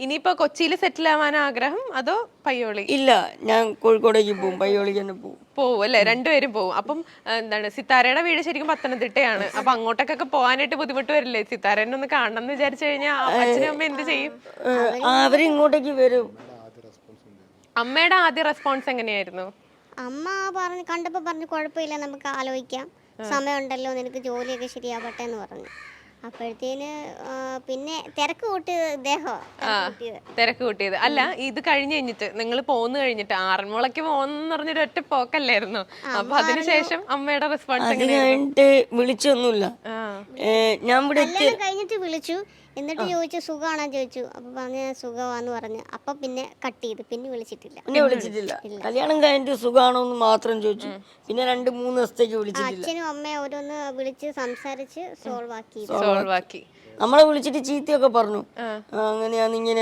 ഇനിയിപ്പോ കൊച്ചിയിൽ സെറ്റിൽ ആവാൻ ആഗ്രഹം അതോ പയ്യോളി? ഇല്ല, ഞാൻ കോഴിക്കോടേക്ക് പോകും, പയ്യോളിക്ക് തന്നെ പോകും. പോവും അല്ലെ? രണ്ടുപേരും പോവും. അപ്പം എന്താണ്, സിത്താരയുടെ വീട് ശരിക്കും പത്തനംതിട്ടയാണ്. അപ്പൊ അങ്ങോട്ടൊക്കെ പോകാനായിട്ട് ബുദ്ധിമുട്ട് വരില്ലേ? സിത്താരനെ ഒന്ന് കാണണം എന്ന് വിചാരിച്ചു കഴിഞ്ഞാൽ അച്ഛനും അമ്മ എന്ത് ചെയ്യും? അവരിങ്ങോട്ടേക്ക് വരും. അമ്മയുടെ ആദ്യ റെസ്പോൺസ് എങ്ങനെയായിരുന്നു? അമ്മ പറഞ്ഞു, കണ്ടപ്പോൾ പറഞ്ഞു കുഴപ്പമില്ല, നമുക്ക് ആലോചിക്കാം, സമയമുണ്ടല്ലോ, നിനക്ക് ജോലിയൊക്കെ ശരിയാവട്ടെ എന്ന് പറഞ്ഞു. അപ്പോഴത്തേന് പിന്നെ തിരക്ക് കൂട്ടിയത് ഇദ്ദേഹം. തിരക്ക് കൂട്ടിയത് അല്ല, ഇത് കഴിഞ്ഞ് കഴിഞ്ഞിട്ട് നിങ്ങൾ പോന്നു കഴിഞ്ഞിട്ട് ആറന്മുളയ്ക്ക് പോകുന്ന പറഞ്ഞൊരു ഒറ്റ പോക്കല്ലായിരുന്നു. അപ്പൊ അതിനുശേഷം അമ്മയുടെ റെസ്പോൺസ് കഴിഞ്ഞിട്ട് വിളിച്ചൊന്നുമില്ല. ഞാൻ ഇവിടെ കഴിഞ്ഞിട്ട് വിളിച്ചു, എന്നിട്ട് ചോദിച്ചു സുഖമാണോ ചോദിച്ചു. അപ്പൊ പറഞ്ഞ സുഖമാന്ന് പറഞ്ഞു. അപ്പൊ പിന്നെ കട്ട് ചെയ്ത്, പിന്നെ വിളിച്ചിട്ടില്ല. കല്യാണം കഴിഞ്ഞിട്ട് സുഖമാണോ എന്ന് മാത്രം ചോദിച്ചു. പിന്നെ 2-3 ദിവസത്തേക്ക് വിളിച്ചിട്ടില്ല. അച്ഛനും അമ്മയും ഓരോന്ന് വിളിച്ച് സംസാരിച്ച് സോൾവ് ആക്കി. നമ്മളെ വിളിച്ചിട്ട് ചീത്തയൊക്കെ പറഞ്ഞു, അങ്ങനെയാന്ന് ഇങ്ങനെയാ.